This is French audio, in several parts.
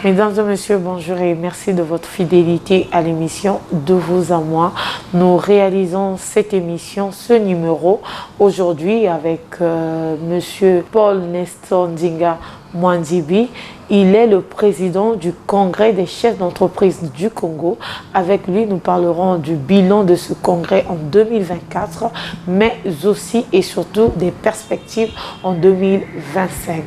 Mesdames et messieurs, bonjour et merci de votre fidélité à l'émission De vous à moi. Nous réalisons cette émission, ce numéro, aujourd'hui avec monsieur Paul Nestor Ndinga Mwandibi. Il est le président du Congrès des chefs d'entreprise du Congo. Avec lui, nous parlerons du bilan de ce congrès en 2024, mais aussi et surtout des perspectives en 2025.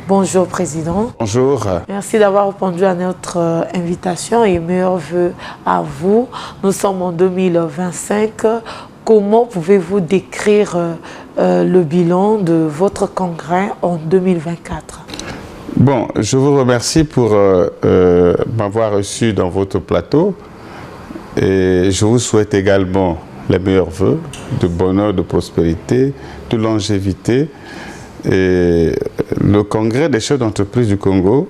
Bonjour, Président. Bonjour. Merci d'avoir répondu à notre invitation et meilleurs vœux à vous. Nous sommes en 2025. Comment pouvez-vous décrire le bilan de votre congrès en 2024? Bon, je vous remercie pour m'avoir reçu dans votre plateau et je vous souhaite également les meilleurs vœux de bonheur, de prospérité, de longévité. Et le congrès des chefs d'entreprise du Congo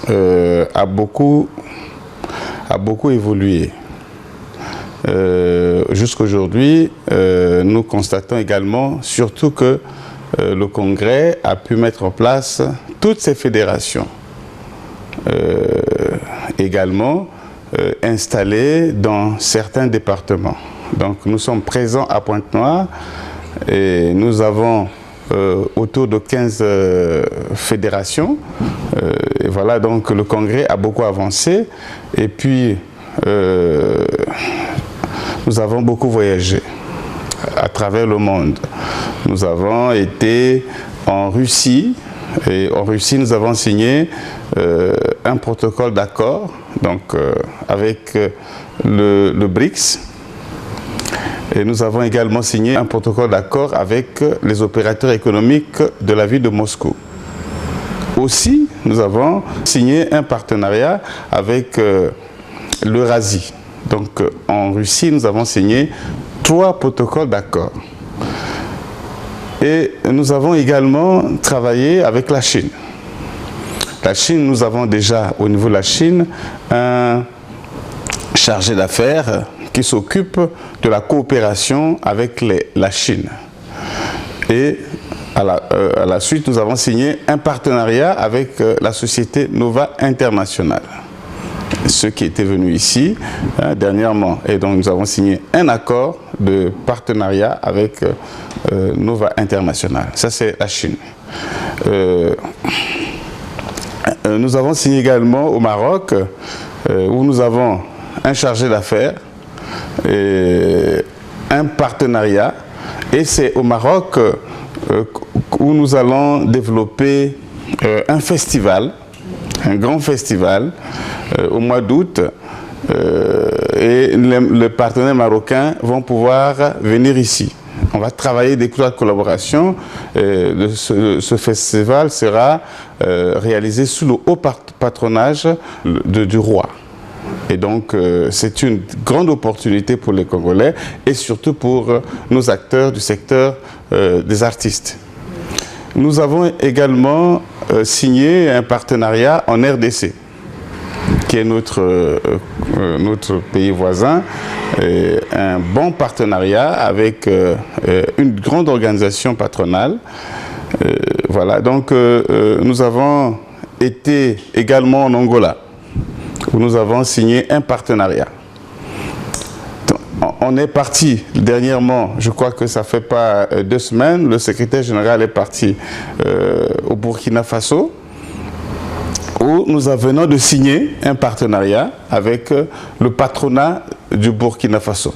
a beaucoup évolué. Jusqu'aujourd'hui, nous constatons également surtout que le Congrès a pu mettre en place toutes ces fédérations, également installées dans certains départements. Donc nous sommes présents à Pointe-Noire et nous avons autour de 15 fédérations. Et voilà, donc le Congrès a beaucoup avancé et puis nous avons beaucoup voyagé à travers le monde. Nous avons été en Russie et en Russie nous avons signé un protocole d'accord donc avec le BRICS et nous avons également signé un protocole d'accord avec les opérateurs économiques de la ville de Moscou. Aussi, nous avons signé un partenariat avec l'Eurasie. Donc en Russie, nous avons signé 3 protocoles d'accord. Et nous avons également travaillé avec la Chine. La Chine, nous avons déjà au niveau de la Chine un chargé d'affaires qui s'occupe de la coopération avec la Chine. Et à la suite, nous avons signé un partenariat avec la société Nova International. Ceux qui étaient venus ici dernièrement. Et donc nous avons signé un accord de partenariat avec Nova International. Ça c'est la Chine. Nous avons signé également au Maroc où nous avons un chargé d'affaires, un partenariat et c'est au Maroc où nous allons développer un festival, un grand festival au mois d'août et les partenaires marocains vont pouvoir venir ici. On va travailler des collaborations. Ce festival sera réalisé sous le haut patronage du roi. Et donc c'est une grande opportunité pour les Congolais et surtout pour nos acteurs du secteur des artistes. Nous avons également signé un partenariat en RDC, qui est notre pays voisin, un bon partenariat avec une grande organisation patronale. Voilà, donc nous avons été également en Angola, où nous avons signé un partenariat. On est parti dernièrement, je crois que ça fait pas 2 semaines, le secrétaire général est parti au Burkina Faso, où nous venons de signer un partenariat avec le patronat du Burkina Faso.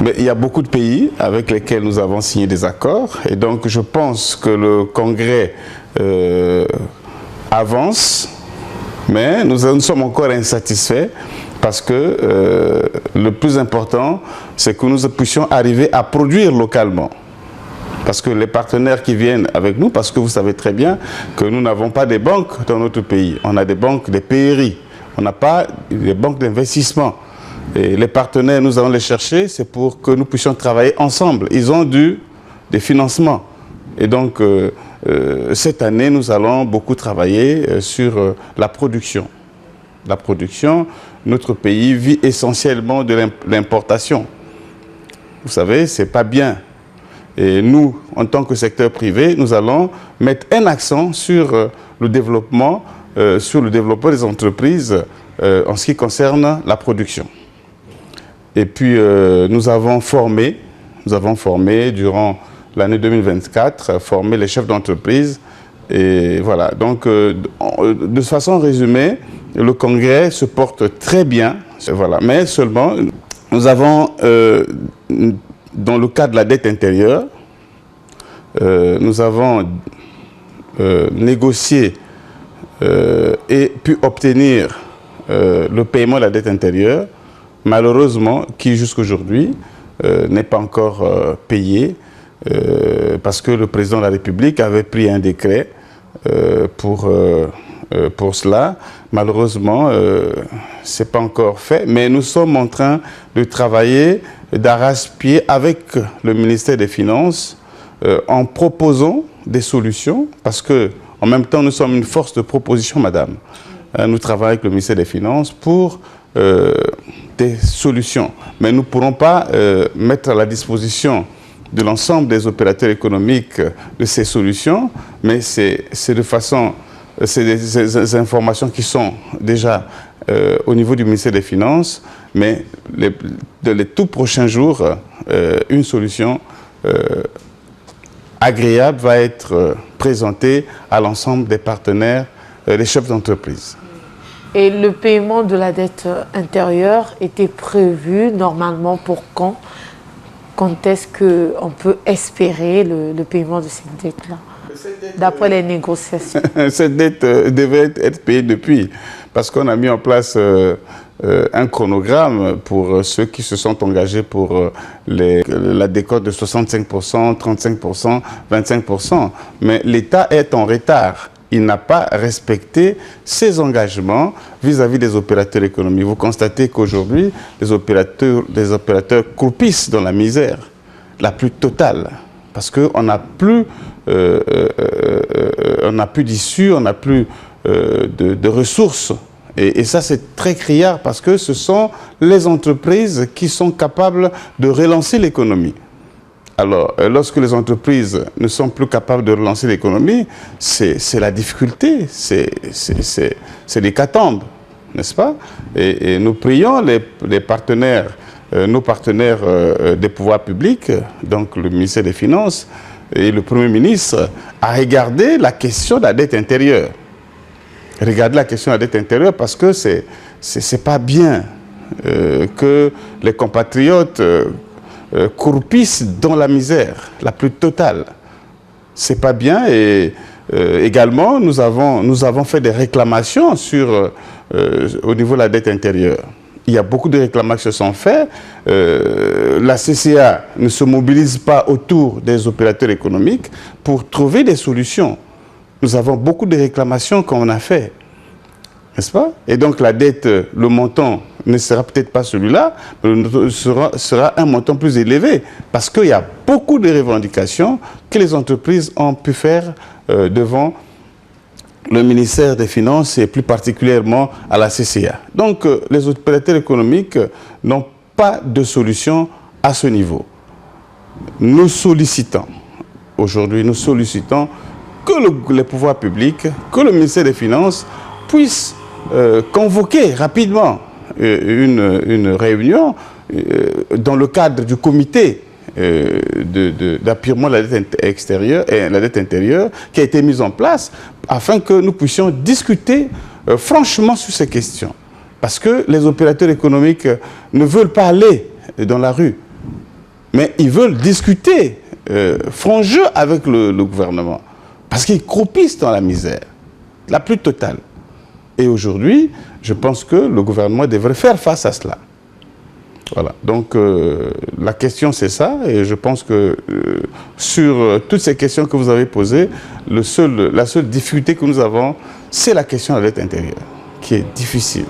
Mais il y a beaucoup de pays avec lesquels nous avons signé des accords et donc je pense que le congrès avance, mais nous sommes encore insatisfaits parce que le plus important, c'est que nous puissions arriver à produire localement. Parce que les partenaires qui viennent avec nous, parce que vous savez très bien que nous n'avons pas des banques dans notre pays. On a des banques, des PRI. On n'a pas des banques d'investissement. Et les partenaires, nous allons les chercher, c'est pour que nous puissions travailler ensemble. Ils ont des financements. Et donc, cette année, nous allons beaucoup travailler sur la production. La production, notre pays vit essentiellement de l'importation. Vous savez, ce n'est pas bien. Et nous, en tant que secteur privé, nous allons mettre un accent sur le développement, des entreprises en ce qui concerne la production. Et puis, nous avons formé durant l'année 2024, formé les chefs d'entreprise. Et voilà, donc de façon résumée, le congrès se porte très bien, voilà. Mais seulement, nous avons, dans le cas de la dette intérieure, nous avons négocié et pu obtenir le paiement de la dette intérieure, malheureusement, qui jusqu'aujourd'hui n'est pas encore payé, parce que le président de la République avait pris un décret pour cela. Malheureusement, ce n'est pas encore fait, mais nous sommes en train de travailler d'arrache-pied avec le ministère des Finances en proposant des solutions, parce que en même temps, nous sommes une force de proposition, madame. Nous travaillons avec le ministère des Finances pour des solutions, mais nous ne pourrons pas mettre à la disposition de l'ensemble des opérateurs économiques de ces solutions, mais c'est des informations qui sont déjà au niveau du ministère des Finances, mais dans les tout prochains jours, une solution agréable va être présentée à l'ensemble des partenaires, des chefs d'entreprise. Et le paiement de la dette intérieure était prévu normalement pour quand? Quand est-ce qu'on peut espérer le paiement de cette dette-là, d'après les négociations? Cette dette devait être payée depuis, parce qu'on a mis en place un chronogramme pour ceux qui se sont engagés pour la décote de 65%, 35%, 25%. Mais l'État est en retard. Il n'a pas respecté ses engagements vis-à-vis des opérateurs économiques. Vous constatez qu'aujourd'hui, les opérateurs croupissent dans la misère la plus totale, parce qu'on n'a plus, d'issue, on n'a plus de ressources. Et ça, c'est très criard, parce que ce sont les entreprises qui sont capables de relancer l'économie. Alors, lorsque les entreprises ne sont plus capables de relancer l'économie, c'est la difficulté, c'est l'hécatombe, n'est-ce pas? Et nous prions les partenaires, nos partenaires des pouvoirs publics, donc le ministère des Finances et le Premier ministre, à regarder la question de la dette intérieure. Regardez la question de la dette intérieure, parce que c'est pas bien que les compatriotes croupissent dans la misère la plus totale. C'est pas bien. Et également, nous avons fait des réclamations au niveau de la dette intérieure. Il y a beaucoup de réclamations qui se sont faites. La CCA ne se mobilise pas autour des opérateurs économiques pour trouver des solutions. Nous avons beaucoup de réclamations qu'on a fait, n'est-ce pas? Et donc la dette, le montant ne sera peut-être pas celui-là, mais sera un montant plus élevé, parce qu'il y a beaucoup de revendications que les entreprises ont pu faire devant le ministère des Finances et plus particulièrement à la CCA. Donc les opérateurs économiques n'ont pas de solution à ce niveau. Nous sollicitons, aujourd'hui, que les pouvoirs publics, que le ministère des Finances puisse convoquer rapidement une réunion dans le cadre du comité d'appurement de la dette extérieure et la dette intérieure qui a été mise en place afin que nous puissions discuter franchement sur ces questions. Parce que les opérateurs économiques ne veulent pas aller dans la rue, mais ils veulent discuter franc jeu avec le gouvernement. Parce qu'ils croupissent dans la misère, la plus totale. Et aujourd'hui, je pense que le gouvernement devrait faire face à cela. Voilà. Donc, la question, c'est ça. Et je pense que sur toutes ces questions que vous avez posées, la seule difficulté que nous avons, c'est la question de la dette intérieure, qui est difficile.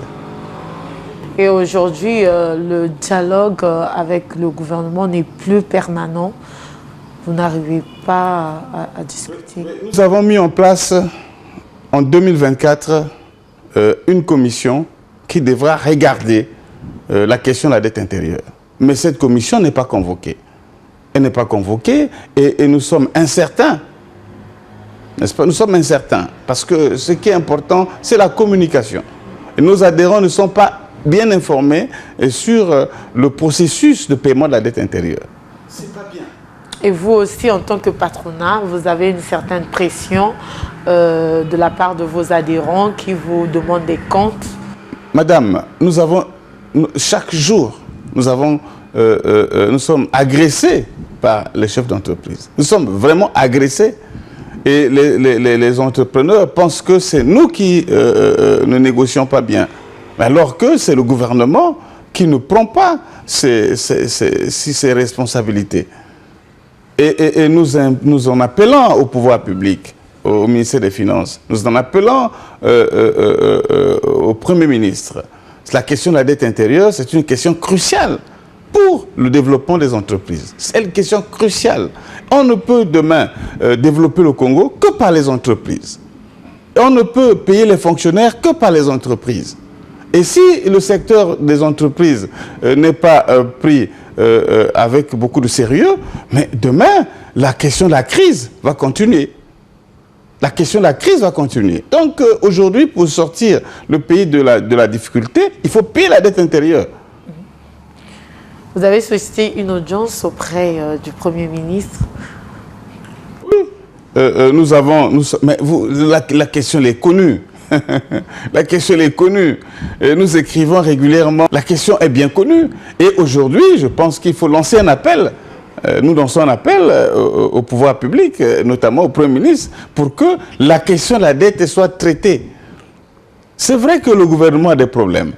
Et aujourd'hui, le dialogue avec le gouvernement n'est plus permanent. Vous n'arrivez pas à discuter. Nous avons mis en place en 2024 une commission qui devra regarder la question de la dette intérieure. Mais cette commission n'est pas convoquée. Elle n'est pas convoquée et nous sommes incertains. n'est-ce pas? Nous sommes incertains, parce que ce qui est important, c'est la communication. Et nos adhérents ne sont pas bien informés sur le processus de paiement de la dette intérieure. C'est pas bien. Et vous aussi, en tant que patronat, vous avez une certaine pression de la part de vos adhérents qui vous demandent des comptes? Madame, chaque jour, nous sommes agressés par les chefs d'entreprise. Nous sommes vraiment agressés. Et les entrepreneurs pensent que c'est nous qui ne négocions pas bien. Alors que c'est le gouvernement qui ne prend pas ses responsabilités. Et nous en appelons au pouvoir public, au ministère des Finances, nous en appelons au Premier ministre. La question de la dette intérieure, c'est une question cruciale pour le développement des entreprises. C'est une question cruciale. On ne peut demain développer le Congo que par les entreprises. On ne peut payer les fonctionnaires que par les entreprises. Et si le secteur des entreprises n'est pas pris avec beaucoup de sérieux, mais demain, la question de la crise va continuer. La question de la crise va continuer. Donc aujourd'hui, pour sortir le pays de la difficulté, il faut payer la dette intérieure. Vous avez sollicité une audience auprès du Premier ministre? Oui. Mais la question elle est connue. La question elle est connue. Nous écrivons régulièrement. La question est bien connue. Et aujourd'hui, je pense qu'il faut lancer un appel. Nous lançons un appel au pouvoir public, notamment au Premier ministre, pour que la question de la dette soit traitée. C'est vrai que le gouvernement a des problèmes.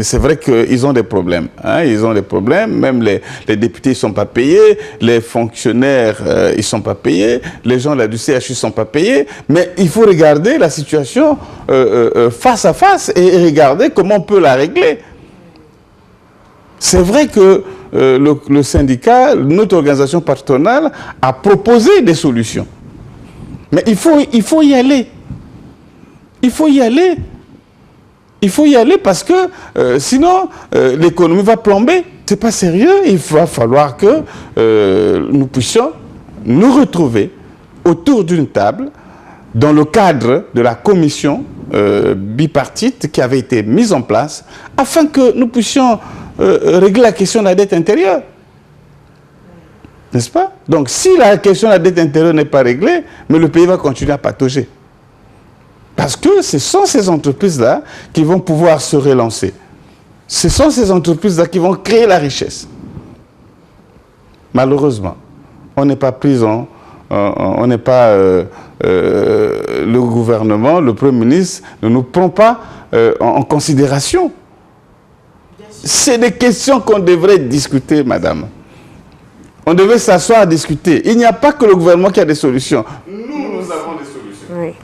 C'est vrai qu'ils ont des problèmes. Hein, ils ont des problèmes. Même les députés ne sont pas payés. Les fonctionnaires, ils ne sont pas payés. Les gens du CHU ne sont pas payés. Mais il faut regarder la situation face à face et regarder comment on peut la régler. C'est vrai que le syndicat, notre organisation patronale, a proposé des solutions. Mais il faut y aller. Il faut y aller. Il faut y aller parce que sinon, l'économie va plomber. Ce n'est pas sérieux. Il va falloir que nous puissions nous retrouver autour d'une table dans le cadre de la commission bipartite qui avait été mise en place afin que nous puissions régler la question de la dette intérieure. N'est-ce pas? Donc, si la question de la dette intérieure n'est pas réglée, mais le pays va continuer à patauger. Parce que ce sont ces entreprises-là qui vont pouvoir se relancer. Ce sont ces entreprises-là qui vont créer la richesse. Malheureusement, on n'est pas pris on n'est pas... le gouvernement, le Premier ministre ne nous prend pas en considération. C'est des questions qu'on devrait discuter, madame. On devait s'asseoir à discuter. Il n'y a pas que le gouvernement qui a des solutions. Nous avons des solutions. Oui.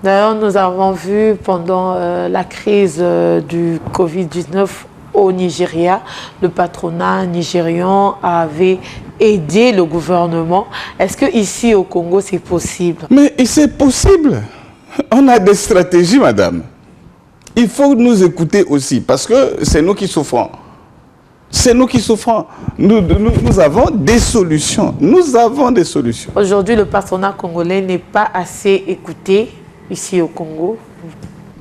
D'ailleurs, nous avons vu pendant la crise du Covid-19 au Nigeria, le patronat nigérian avait aidé le gouvernement. Est-ce qu'ici au Congo, c'est possible? Mais c'est possible. On a des stratégies, madame. Il faut nous écouter aussi, parce que c'est nous qui souffrons. C'est nous qui souffrons. Nous avons des solutions. Nous avons des solutions. Aujourd'hui, le patronat congolais n'est pas assez écouté ici au Congo?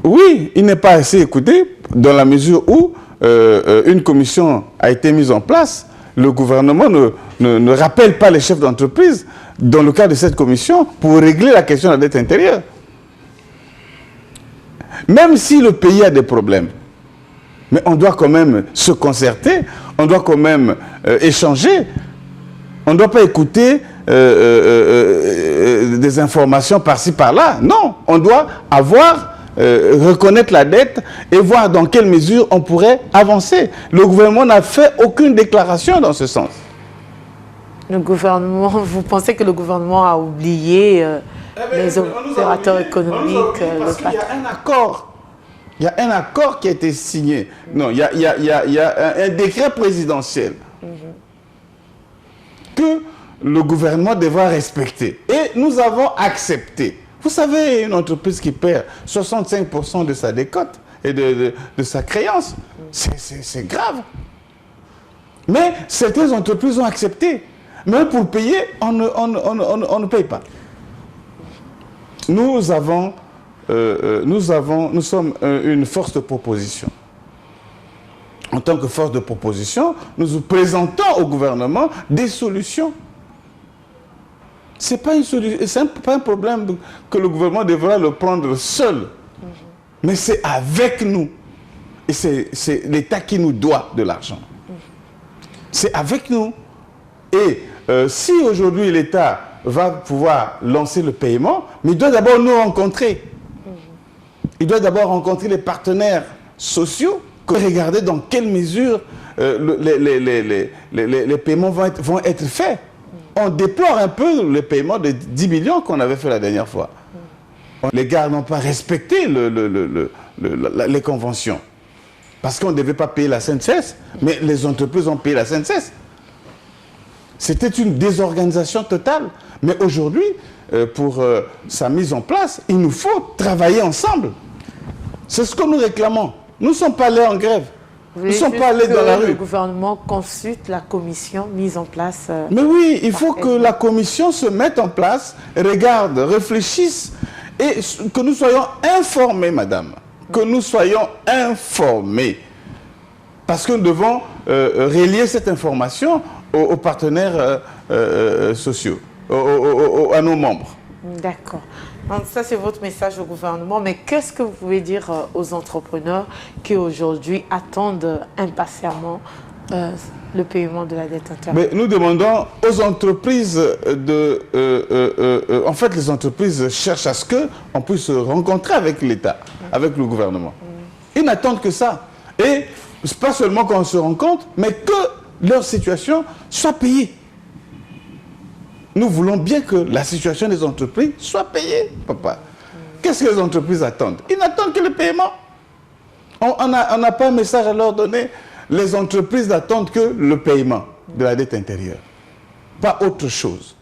Oui, il n'est pas assez écouté dans la mesure où une commission a été mise en place. Le gouvernement ne rappelle pas les chefs d'entreprise dans le cadre de cette commission pour régler la question de la dette intérieure. Même si le pays a des problèmes, mais on doit quand même se concerter, on doit quand même échanger. On ne doit pas écouter des informations par-ci, par-là. Non, on doit reconnaître la dette et voir dans quelle mesure on pourrait avancer. Le gouvernement n'a fait aucune déclaration dans ce sens. Le gouvernement, vous pensez que le gouvernement a oublié les opérateurs économiques? Parce qu'il y a un accord. Il y a un accord qui a été signé. Non, il y a un décret présidentiel que le gouvernement devra respecter. Et nous avons accepté. Vous savez, une entreprise qui perd 65% de sa décote et de sa créance, c'est grave. Mais certaines entreprises ont accepté. Mais pour payer, on ne paye pas. nous sommes une force de proposition. En tant que force de proposition, nous présentons au gouvernement des solutions. Ce n'est pas un problème que le gouvernement devra le prendre seul, mais c'est avec nous. Et c'est l'État qui nous doit de l'argent. C'est avec nous. Et si aujourd'hui l'État va pouvoir lancer le paiement, mais il doit d'abord nous rencontrer. Il doit d'abord rencontrer les partenaires sociaux, regarder dans quelle mesure les paiements vont être faits. On déplore un peu le paiement de 10 millions qu'on avait fait la dernière fois. Les gars n'ont pas respecté les conventions. Parce qu'on ne devait pas payer la SNCS, mais les entreprises ont payé la SNCS. C'était une désorganisation totale. Mais aujourd'hui, pour sa mise en place, il nous faut travailler ensemble. C'est ce que nous réclamons. Nous ne sommes pas allés en grève. Nous ne sommes pas allés dans la rue. Le gouvernement consulte la commission mise en place. Mais oui, il faut que la commission se mette en place, regarde, réfléchisse et que nous soyons informés, madame. Que nous soyons informés. Parce que nous devons relier cette information aux partenaires sociaux, à nos membres. D'accord. Donc ça, c'est votre message au gouvernement. Mais qu'est-ce que vous pouvez dire aux entrepreneurs qui aujourd'hui attendent impatiemment le paiement de la dette intérieure? Mais nous demandons aux entreprises en fait, les entreprises cherchent à ce qu'on puisse se rencontrer avec l'État, avec le gouvernement. Ils n'attendent que ça. Et pas seulement qu'on se rencontre, mais que leur situation soit payée. Nous voulons bien que la situation des entreprises soit payée, papa. Qu'est-ce que les entreprises attendent? Ils n'attendent que le paiement. On n'a pas un message à leur donner. Les entreprises n'attendent que le paiement de la dette intérieure. Pas autre chose.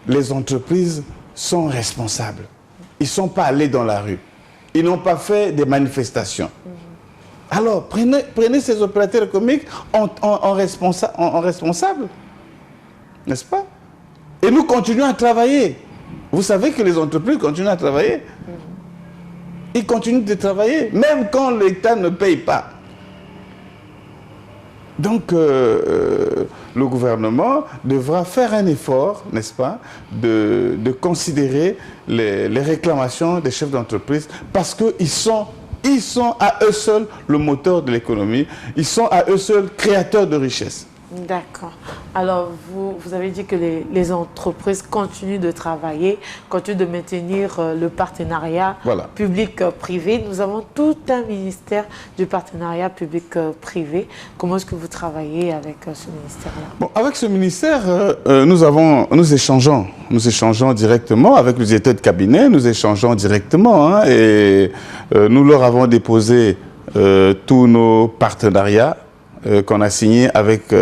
Les entreprises sont responsables. Ils ne sont pas allés dans la rue. Ils n'ont pas fait des manifestations. Alors, prenez ces opérateurs économiques en responsables. N'est-ce pas? Et nous continuons à travailler. Vous savez que les entreprises continuent à travailler. Ils continuent de travailler, même quand l'État ne paye pas. Donc, le gouvernement devra faire un effort, n'est-ce pas, de considérer les réclamations des chefs d'entreprise parce qu'ils sont à eux seuls le moteur de l'économie. Ils sont à eux seuls créateurs de richesses. D'accord. Alors, vous avez dit que les entreprises continuent de travailler, continuent de maintenir le partenariat public-privé. Nous avons tout un ministère du partenariat public-privé. Comment est-ce que vous travaillez avec ce ministère-là? Bon, avec ce ministère, nous échangeons directement avec le directeur de cabinet, nous échangeons directement hein, et nous leur avons déposé tous nos partenariats qu'on a signé avec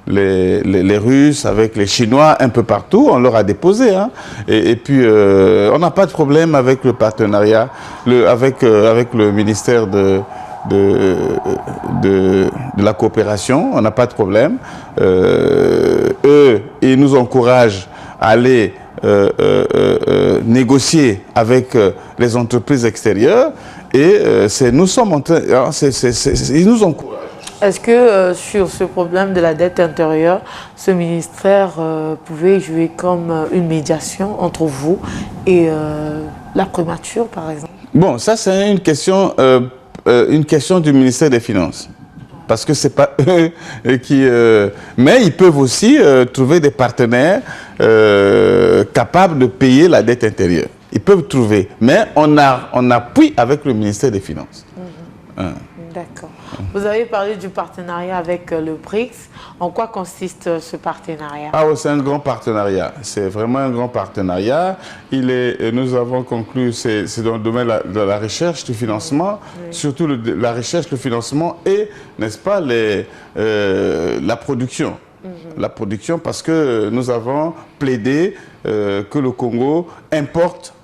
les Russes, avec les Chinois, un peu partout, on leur a déposé. Hein. Et puis, on n'a pas de problème avec le partenariat, avec le ministère de la coopération, on n'a pas de problème. Eux, ils nous encouragent à aller négocier avec les entreprises extérieures et nous sommes en train, ils nous encouragent. Est-ce que sur ce problème de la dette intérieure, ce ministère pouvait jouer comme une médiation entre vous et la primature, par exemple? Bon, ça c'est une question du ministère des Finances. Parce que ce n'est pas eux qui... mais ils peuvent aussi trouver des partenaires capables de payer la dette intérieure. Ils peuvent trouver. Mais on appuie avec le ministère des Finances. D'accord. Vous avez parlé du partenariat avec le BRICS. En quoi consiste ce partenariat? C'est un grand partenariat. C'est vraiment un grand partenariat. Nous avons conclu, c'est dans le domaine de la recherche, du financement, surtout la recherche, le financement et, n'est-ce pas, la production. La production, parce que nous avons plaidé que le Congo importe,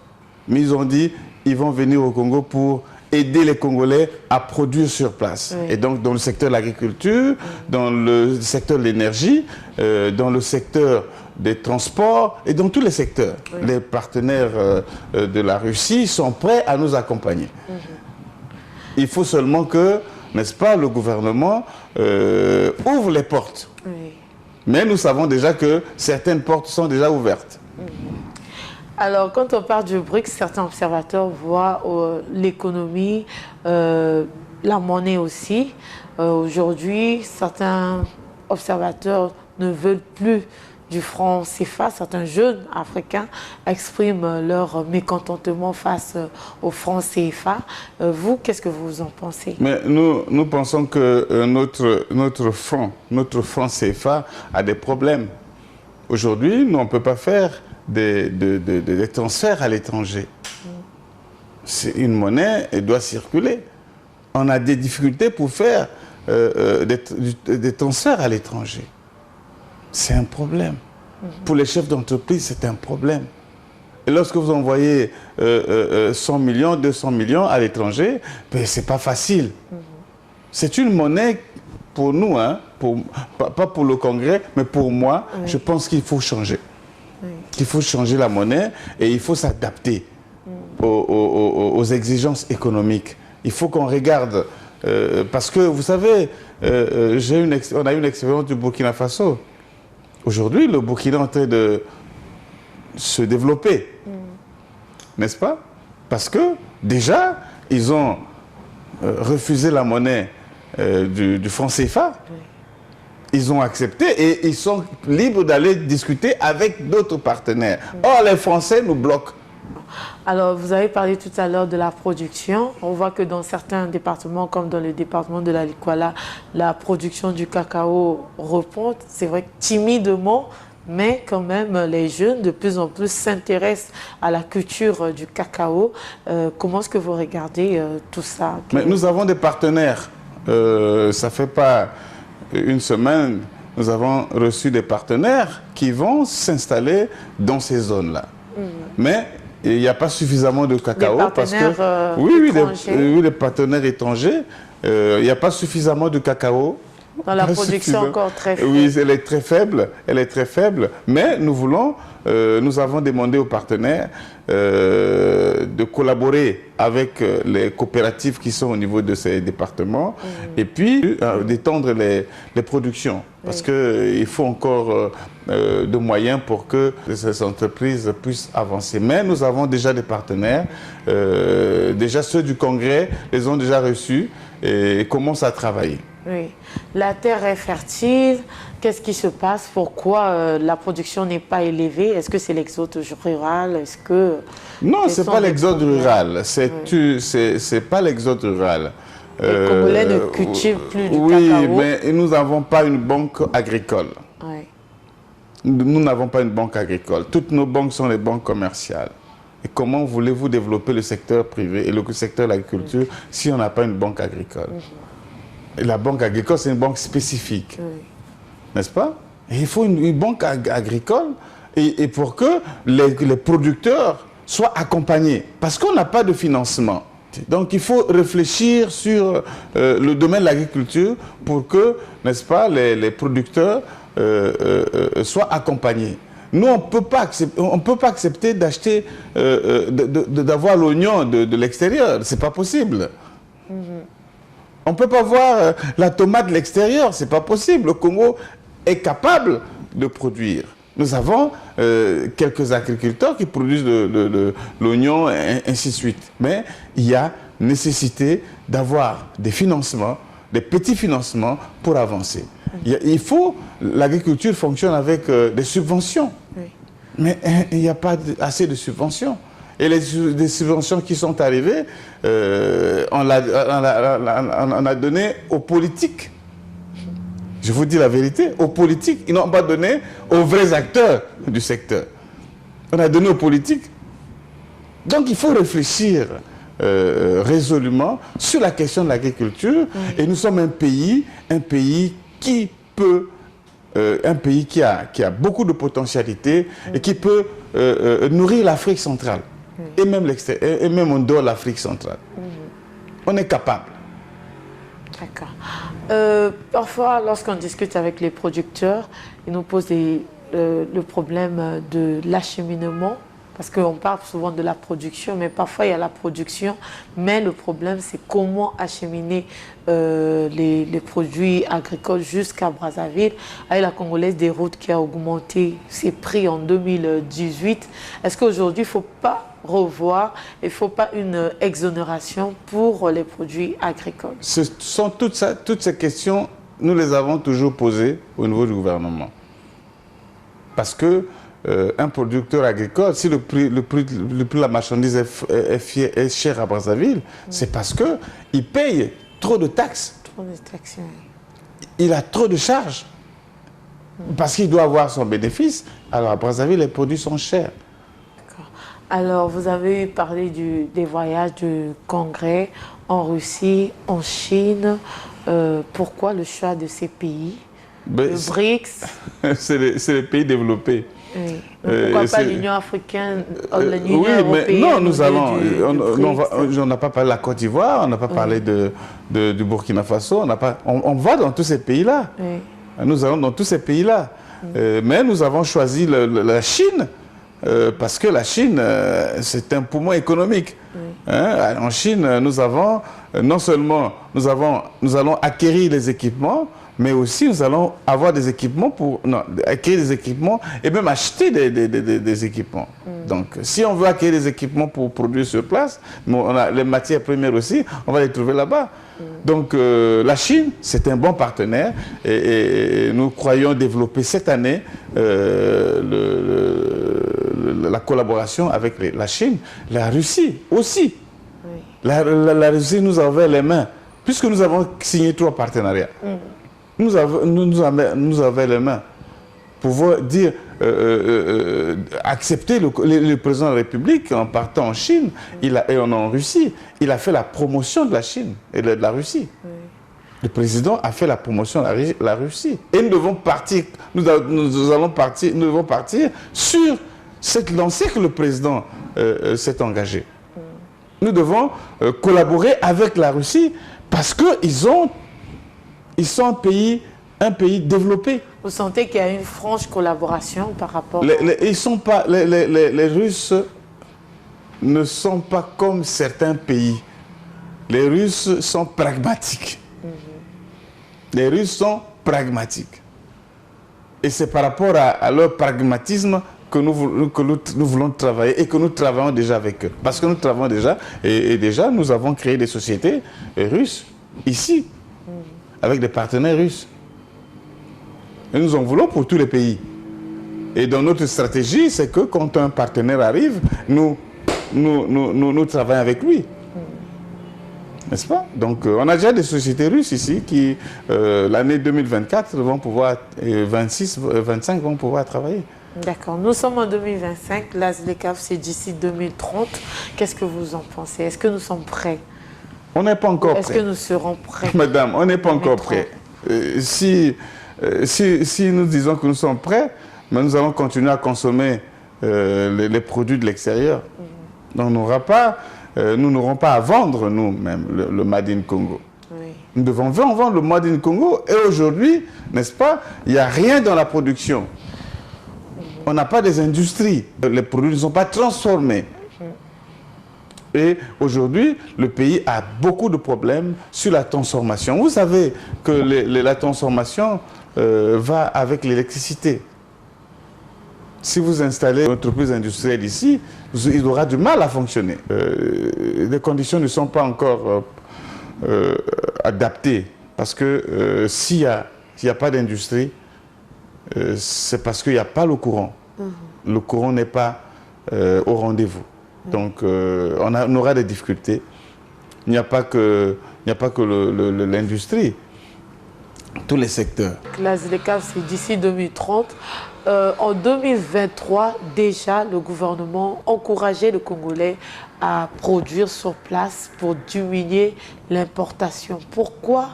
mais ils ont dit ils vont venir au Congo pour aider les Congolais à produire sur place. Oui. Et donc, dans le secteur de l'agriculture, dans le secteur de l'énergie, dans le secteur des transports et dans tous les secteurs. Oui. Les partenaires de la Russie sont prêts à nous accompagner. Il faut seulement que, n'est-ce pas, le gouvernement ouvre les portes. Oui. Mais nous savons déjà que certaines portes sont déjà ouvertes. Alors, quand on parle du BRICS, certains observateurs voient l'économie, la monnaie aussi. Aujourd'hui, certains observateurs ne veulent plus du franc CFA. Certains jeunes africains expriment leur mécontentement face au franc CFA. Vous, qu'est-ce que vous en pensez? Mais nous pensons que notre franc CFA a des problèmes. Aujourd'hui, nous, on ne peut pas faire des transferts à l'étranger. C'est une monnaie, elle doit circuler. On a des difficultés pour faire des transferts à l'étranger. C'est un problème. Pour les chefs d'entreprise, c'est un problème. Et lorsque vous envoyez 100 millions, 200 millions à l'étranger, ben, ce n'est pas facile. C'est une monnaie pour nous, hein, pas pour le Congrès, mais pour moi, je pense qu'il faut changer. Il faut changer la monnaie et il faut s'adapter aux exigences économiques. Il faut qu'on regarde, parce que vous savez, on a eu une expérience du Burkina Faso. Aujourd'hui, le Burkina est en train de se développer, n'est-ce pas? Parce que déjà, ils ont refusé la monnaie du franc CFA. Ils ont accepté et ils sont libres d'aller discuter avec d'autres partenaires. Or, les Français nous bloquent. Alors, vous avez parlé tout à l'heure de la production. On voit que dans certains départements, comme dans le département de la Likwala, la production du cacao reprend. C'est vrai que timidement, mais quand même, les jeunes de plus en plus s'intéressent à la culture du cacao. Comment est-ce que vous regardez tout ça? Mais nous avons des partenaires. Ça ne fait pas une semaine, nous avons reçu des partenaires qui vont s'installer dans ces zones-là. Mais il n'y a pas suffisamment de cacao parce que oui, les partenaires étrangers, il n'y a pas suffisamment de cacao. Dans la production encore très faible. Oui, elle est très faible, mais nous avons demandé aux partenaires de collaborer avec les coopératives qui sont au niveau de ces départements et puis d'étendre les productions. Parce qu'il faut encore de moyens pour que ces entreprises puissent avancer. Mais nous avons déjà des partenaires, déjà ceux du Congrès les ont déjà reçus et commencent à travailler. Oui. La terre est fertile. Qu'est-ce qui se passe? Pourquoi la production n'est pas élevée? Est-ce que c'est l'exode rural? Est-ce que non, ce n'est pas l'exode rural. C'est pas l'exode rural. Les Congolais ne cultivent plus du cacao. Oui, mais nous n'avons pas une banque agricole. Oui. Nous n'avons pas une banque agricole. Toutes nos banques sont les banques commerciales. Et comment voulez-vous développer le secteur privé et le secteur de l'agriculture si on n'a pas une banque agricole? Et la banque agricole, c'est une banque spécifique, n'est-ce pas? Et il faut une banque agricole et pour que les producteurs soient accompagnés, parce qu'on n'a pas de financement. Donc il faut réfléchir sur le domaine de l'agriculture pour que, n'est-ce pas, les producteurs soient accompagnés. Nous, on ne peut pas accepter d'acheter, d'avoir l'oignon de l'extérieur. Ce n'est pas possible. On ne peut pas voir la tomate de l'extérieur, ce n'est pas possible. Le Congo est capable de produire. Nous avons quelques agriculteurs qui produisent l'oignon, et ainsi de suite. Mais il y a nécessité d'avoir des financements, des petits financements pour avancer. L'agriculture fonctionne avec des subventions. Mais il n'y a pas assez de subventions. Et les subventions qui sont arrivées, on a donné aux politiques. Je vous dis la vérité, aux politiques. Ils n'ont pas donné aux vrais acteurs du secteur. On a donné aux politiques. Donc il faut réfléchir résolument sur la question de l'agriculture. Et nous sommes un pays qui peut... un pays qui a beaucoup de potentialités et qui peut nourrir l'Afrique centrale et même en dehors de l'Afrique centrale. On est capable. D'accord. Parfois, lorsqu'on discute avec les producteurs, ils nous posent le problème de l'acheminement. Parce qu'on parle souvent de la production, mais parfois il y a la production. Mais le problème, c'est comment acheminer les produits agricoles jusqu'à Brazzaville. Avec la Congolaise des routes qui a augmenté ses prix en 2018. Est-ce qu'aujourd'hui, il ne faut pas revoir, il ne faut pas une exonération pour les produits agricoles? Ce sont toutes ces questions, nous les avons toujours posées au niveau du gouvernement. Parce que un producteur agricole, si le prix de la marchandise est cher à Brazzaville, c'est parce qu'il paye trop de taxes. Trop de taxes. Il a trop de charges. Parce qu'il doit avoir son bénéfice. Alors à Brazzaville, les produits sont chers. Alors, vous avez parlé des voyages du Congrès en Russie, en Chine. Pourquoi le choix de ces pays? Le BRICS. C'est les pays développés. Oui. Pourquoi pas l'Union africaine, l'Union européenne? Non, nous allons. On n'a pas parlé de la Côte d'Ivoire, on n'a pas parlé du Burkina Faso, on va dans tous ces pays-là. Oui. Nous allons dans tous ces pays-là. Mais nous avons choisi la Chine. Parce que la Chine, c'est un poumon économique. Oui. Hein? En Chine, nous allons acquérir les équipements, mais aussi nous allons avoir des équipements acquérir des équipements et même acheter des équipements. Donc, si on veut acquérir des équipements pour produire sur place, on a les matières premières aussi, on va les trouver là-bas. Donc, la Chine, c'est un bon partenaire et nous croyons développer cette année la collaboration avec la Chine, la Russie aussi. Oui. La Russie nous a ouvert les mains, puisque nous avons signé 3 partenariats. Nous avons les mains pour dire, accepter le président de la République en partant en Chine et en Russie. Il a fait la promotion de la Chine et de la Russie. Oui. Le président a fait la promotion de la Russie. Et nous devons partir, nous devons partir sur cette lancée que le président s'est engagé. Nous devons collaborer avec la Russie parce qu'ils sont un pays développé. Vous sentez qu'il y a une franche collaboration par rapport les Russes ne sont pas comme certains pays. Les Russes sont pragmatiques. Les Russes sont pragmatiques. Et c'est par rapport à leur pragmatisme que nous voulons travailler et que nous travaillons déjà avec eux. Parce que nous travaillons déjà, et déjà nous avons créé des sociétés russes ici, avec des partenaires russes. Et nous en voulons pour tous les pays. Et dans notre stratégie, c'est que quand un partenaire arrive, nous travaillons avec lui. N'est-ce pas? Donc, on a déjà des sociétés russes ici qui, l'année 2024, vont pouvoir, 25 vont pouvoir travailler. D'accord. Nous sommes en 2025. La ZLECAf, c'est d'ici 2030. Qu'est-ce que vous en pensez? Est-ce que nous sommes prêts? On n'est pas encore prêts. Est-ce que nous serons prêts? Madame, on n'est pas encore prêts. Si nous disons que nous sommes prêts, mais nous allons continuer à consommer les produits de l'extérieur. Donc, nous n'aurons pas à vendre nous-mêmes le Made in Congo. Oui. Nous devons vendre le Made in Congo. Et aujourd'hui, n'est-ce pas, il n'y a rien dans la production. On n'a pas des industries. Les produits ne sont pas transformés. Et aujourd'hui, le pays a beaucoup de problèmes sur la transformation. Vous savez que la transformation va avec l'électricité. Si vous installez une entreprise industrielle ici, il aura du mal à fonctionner. Les conditions ne sont pas encore adaptées. Parce que s'il n'y a pas d'industrie, c'est parce qu'il n'y a pas le courant. Le courant n'est pas au rendez-vous. Donc, on aura des difficultés. Il n'y a pas que l'industrie. Tous les secteurs. La ZLECAf, c'est d'ici 2030. En 2023, déjà, le gouvernement encourageait les Congolais à produire sur place pour diminuer l'importation. Pourquoi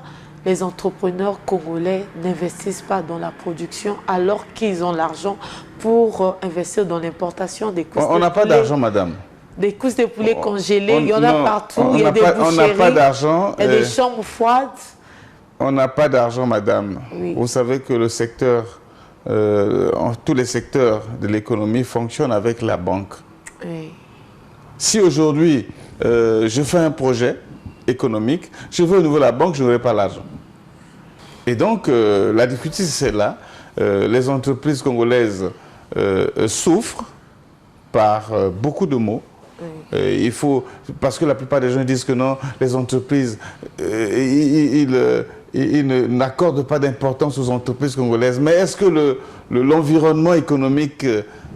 les entrepreneurs congolais n'investissent pas dans la production alors qu'ils ont l'argent pour investir dans l'importation des On n'a pas d'argent, madame. des cuisses de poulet congelées, il y en a partout, il y a des boucheries, on n'a pas d'argent. Il y a des chambres froides. On n'a pas d'argent, madame. Oui. Vous savez que le secteur, tous les secteurs de l'économie fonctionnent avec la banque. Oui. Si aujourd'hui, je fais un projet économique, je veux au niveau de la banque, je n'aurai pas l'argent. Et donc, la difficulté, c'est là. Les entreprises congolaises souffrent par beaucoup de maux. Oui. Il faut, parce que la plupart des gens disent que non, les entreprises, ils n'accordent pas d'importance aux entreprises congolaises. Mais est-ce que l'environnement économique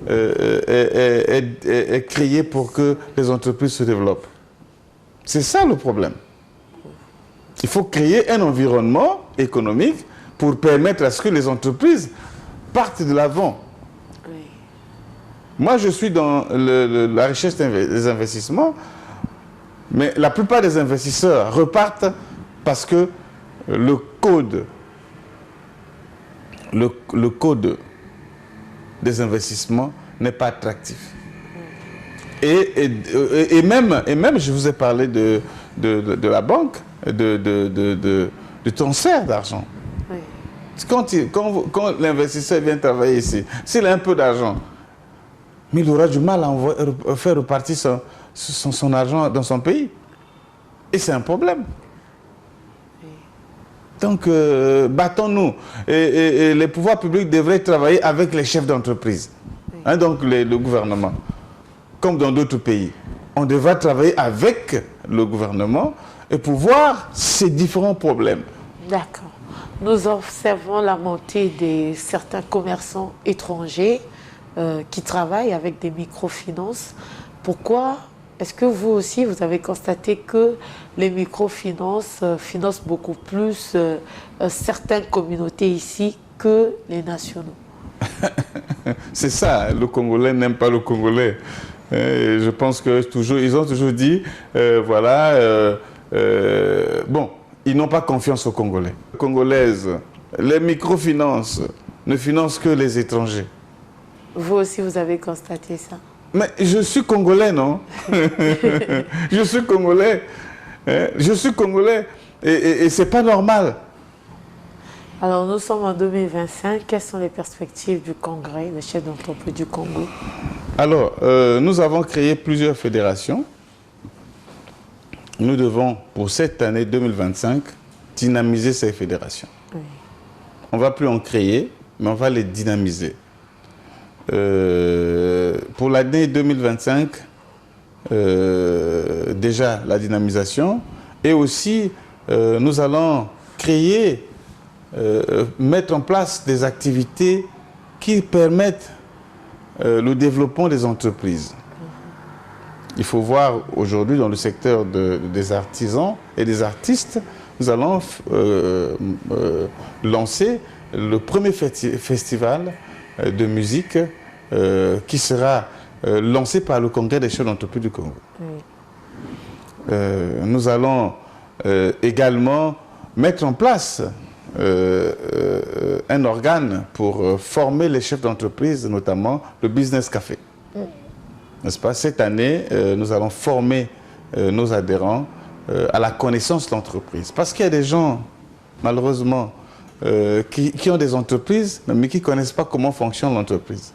est créé pour que les entreprises se développent? C'est ça le problème. Il faut créer un environnement économique pour permettre à ce que les entreprises partent de l'avant. Oui. Moi, je suis dans la recherche des investissements, mais la plupart des investisseurs repartent parce que le code des investissements n'est pas attractif. Et même, je vous ai parlé de la banque, de transfert d'argent. Oui. Quand l'investisseur vient travailler ici, s'il a un peu d'argent, mais il aura du mal à faire repartir son argent dans son pays. Et c'est un problème. Oui. Donc, battons-nous. Et les pouvoirs publics devraient travailler avec les chefs d'entreprise, oui. Hein, donc le gouvernement. Comme dans d'autres pays. On devra travailler avec le gouvernement et pour voir ces différents problèmes. D'accord. Nous observons la montée de certains commerçants étrangers qui travaillent avec des microfinances. Pourquoi est-ce que vous aussi, vous avez constaté que les microfinances financent beaucoup plus certaines communautés ici que les nationaux? C'est ça, le Congolais n'aime pas le Congolais. Et je pense que ils ont toujours dit, bon, ils n'ont pas confiance aux Congolais. Les Congolaises, les microfinances ne financent que les étrangers. Vous aussi, vous avez constaté ça? Mais je suis Congolais, non? Je suis Congolais. Je suis Congolais. Et ce n'est pas normal. Alors, nous sommes en 2025. Quelles sont les perspectives du Congrès, des chefs d'entreprise du Congo? Alors, nous avons créé plusieurs fédérations. Nous devons, pour cette année 2025, dynamiser ces fédérations. Oui. On ne va plus en créer, mais on va les dynamiser. Pour l'année 2025, déjà la dynamisation, et aussi nous allons créer, mettre en place des activités qui permettent le développement des entreprises. Il faut voir aujourd'hui dans le secteur des artisans et des artistes, nous allons lancer le premier festival de musique qui sera lancé par le Congrès des chefs d'entreprise du Congo. Oui. Nous allons également mettre en place un organe pour former les chefs d'entreprise, notamment le Business Café. N'est-ce pas? Cette année, nous allons former nos adhérents à la connaissance de l'entreprise. Parce qu'il y a des gens, malheureusement, qui ont des entreprises, mais qui ne connaissent pas comment fonctionne l'entreprise.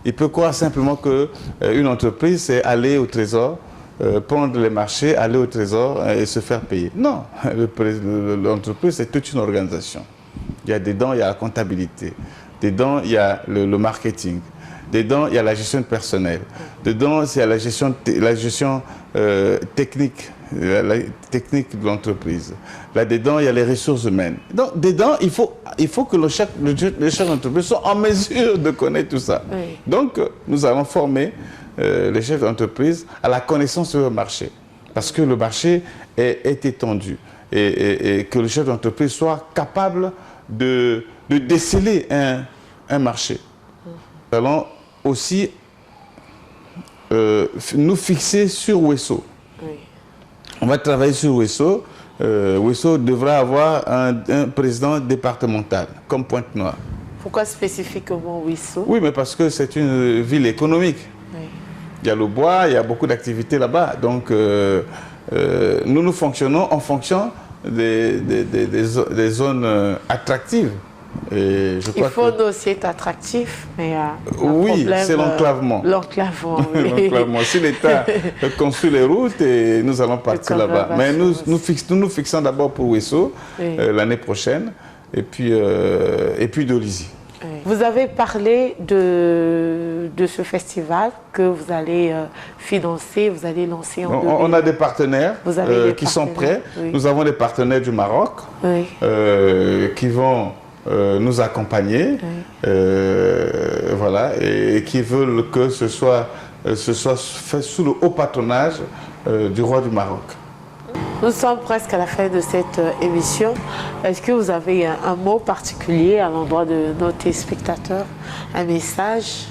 Ils peuvent croire simplement qu'une entreprise, c'est aller au trésor, prendre les marchés, aller au trésor et se faire payer. Non, l'entreprise, c'est toute une organisation. Il y a dedans, il y a la comptabilité. Dedans, il y a le marketing. Dedans, il y a la gestion personnelle. Dedans, il y a la gestion technique, la technique de l'entreprise. Là-dedans, il y a les ressources humaines. Donc, dedans, il faut que le chef d'entreprise soit en mesure de connaître tout ça. Oui. Donc, nous allons former les chefs d'entreprise à la connaissance sur le marché. Parce que le marché est étendu. Et que le chef d'entreprise soit capable de déceler un marché. Nous allons aussi nous fixer sur Wesso. Oui. On va travailler sur Wesso. Wesso devra avoir un président départemental, comme Pointe-Noire. Pourquoi spécifiquement Wesso? Oui, mais parce que c'est une ville économique. Oui. il y a le bois, il y a beaucoup d'activités là-bas. Donc, nous fonctionnons en fonction des zones attractives. Et je crois il faut aussi être attractif, mais oui, c'est l'enclavement. L'enclavement, oui. L'enclavement. Si l'État construit les routes, et nous allons partir là-bas. Mais nous fixons d'abord pour Ouesso l'année prochaine, et puis d'Olizy. Oui. Vous avez parlé de ce festival que vous allez financer, vous allez lancer en 2000. On a des partenaires qui sont prêts. Oui. Nous avons des partenaires du Maroc qui vont nous accompagner, voilà, et qui veulent que ce soit fait sous le haut patronage du roi du Maroc. Nous sommes presque à la fin de cette émission. Est-ce que vous avez un mot particulier à l'endroit de nos téléspectateurs, un message?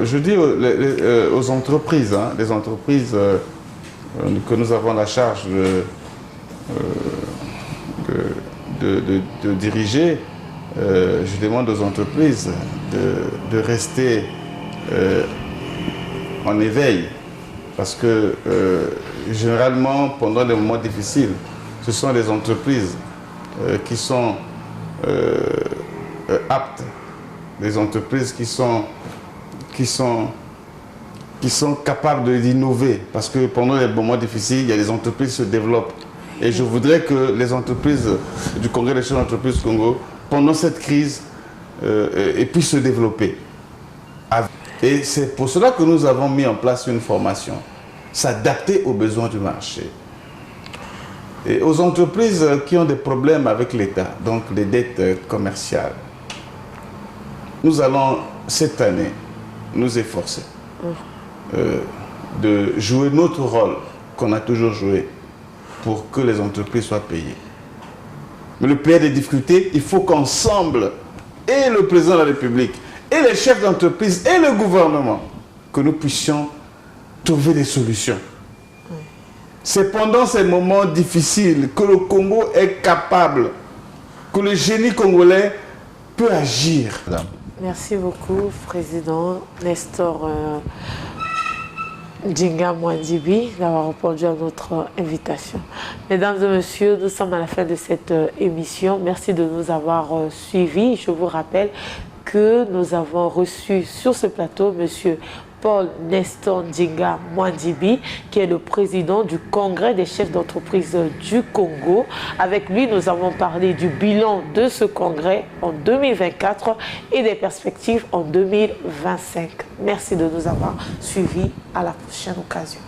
Je dis aux entreprises, les entreprises que nous avons la charge de diriger, je demande aux entreprises de rester en éveil, parce que généralement, pendant les moments difficiles, ce sont les entreprises qui sont aptes, les entreprises qui sont capables d'innover, parce que pendant les moments difficiles, il y a des entreprises qui se développent. Et je voudrais que les entreprises du Congrès des chefs d'entreprise du Congo, pendant cette crise, puissent se développer. Et c'est pour cela que nous avons mis en place une formation, s'adapter aux besoins du marché. Et aux entreprises qui ont des problèmes avec l'État, donc les dettes commerciales, nous allons cette année nous efforcer de jouer notre rôle qu'on a toujours joué pour que les entreprises soient payées. Mais le pays a des difficultés, il faut qu'ensemble, et le président de la République, et les chefs d'entreprise, et le gouvernement, que nous puissions trouver des solutions. C'est pendant ces moments difficiles que le Congo est capable, que le génie congolais peut agir. Merci beaucoup, Président Nestor Djinga Mwandibi, d'avoir répondu à notre invitation. Mesdames et messieurs, nous sommes à la fin de cette émission. Merci de nous avoir suivis. Je vous rappelle que nous avons reçu sur ce plateau M. Paul Nestor Djinga Mwandibi, qui est le président du Congrès des chefs d'entreprise du Congo. Avec lui, nous avons parlé du bilan de ce congrès en 2024 et des perspectives en 2025. Merci de nous avoir suivis. À la prochaine occasion.